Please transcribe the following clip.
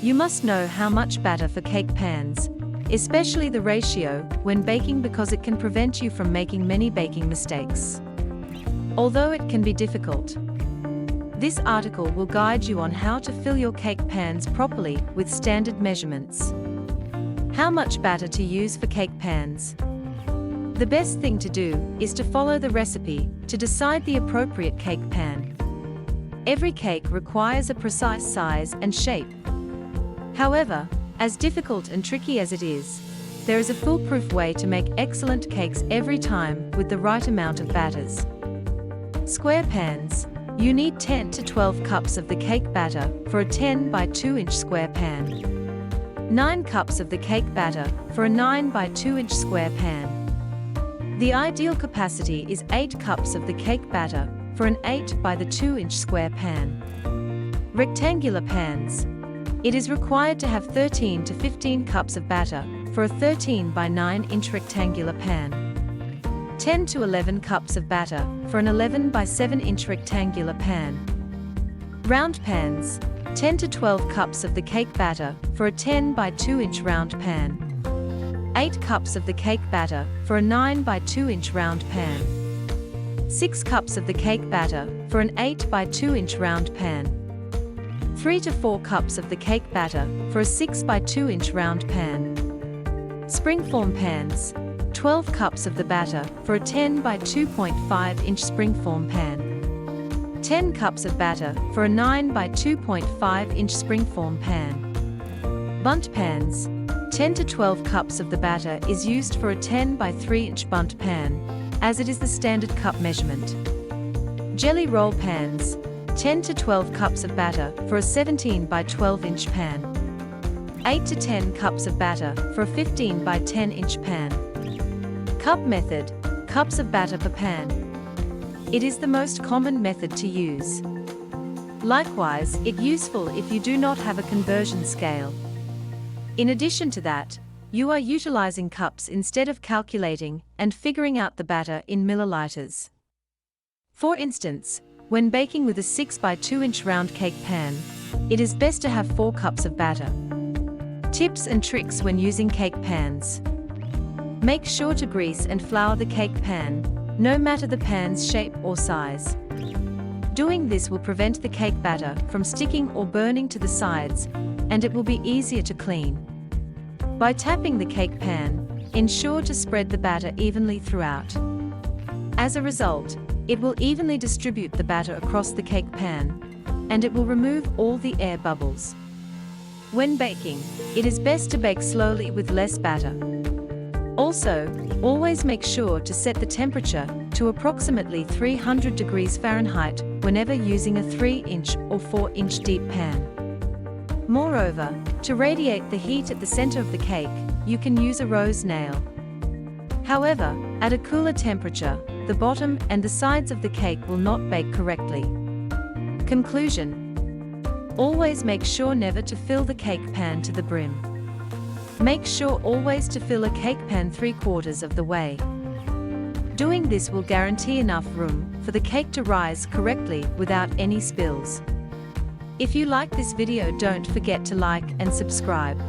You must know how much batter for cake pans, especially the ratio when baking, because it can prevent you from making many baking mistakes. Although it can be difficult, this article will guide you on how to fill your cake pans properly with standard measurements. How much batter to use for cake pans? The best thing to do is to follow the recipe to decide the appropriate cake pan. Every cake requires a precise size and shape. However, as difficult and tricky as it is, there is a foolproof way to make excellent cakes every time with the right amount of batters. Square pans. You need 10 to 12 cups of the cake batter for a 10 by 2 inch square pan. 9 cups of the cake batter for a 9 by 2 inch square pan. The ideal capacity is 8 cups of the cake batter for an 8 by the 2 inch square pan. Rectangular pans. It is required to have 13 to 15 cups of batter for a 13 by 9 inch rectangular pan. 10 to 11 cups of batter for an 11 by 7 inch rectangular pan. Round pans. 10 to 12 cups of the cake batter for a 10 by 2 inch round pan. 8 cups of the cake batter for a 9 by 2 inch round pan. 6 cups of the cake batter for an 8 by 2 inch round pan. 3 to 4 cups of the cake batter for a 6 by 2 inch round pan. Springform pans. 12 cups of the batter for a 10 by 2.5 inch springform pan. 10 cups of batter for a 9 by 2.5 inch springform pan. Bundt pans. 10 to 12 cups of the batter is used for a 10 by 3 inch bundt pan, as it is the standard cup measurement. Jelly roll pans. 10 to 12 cups of batter for a 17 by 12 inch pan. 8 to 10 cups of batter for a 15 by 10 inch pan. Cup method. Cups of batter per pan. It is the most common method to use. Likewise, it's useful if you do not have a conversion scale. In addition to that, you are utilizing cups instead of calculating and figuring out the batter in milliliters. For instance, when baking with a 6 by 2 inch round cake pan, it is best to have 4 cups of batter. Tips and tricks when using cake pans. Make sure to grease and flour the cake pan, no matter the pan's shape or size. Doing this will prevent the cake batter from sticking or burning to the sides, and it will be easier to clean. By tapping the cake pan, ensure to spread the batter evenly throughout. As a result, it will evenly distribute the batter across the cake pan, and it will remove all the air bubbles. When baking, it is best to bake slowly with less batter. Also, always make sure to set the temperature to approximately 300 degrees Fahrenheit whenever using a 3-inch or 4-inch deep pan. Moreover, to radiate the heat at the center of the cake, you can use a rose nail. However, at a cooler temperature, the bottom and the sides of the cake will not bake correctly. Conclusion. Always make sure never to fill the cake pan to the brim. Make sure always to fill a cake pan 3/4 of the way. Doing this will guarantee enough room for the cake to rise correctly without any spills. If you like this video, don't forget to like and subscribe.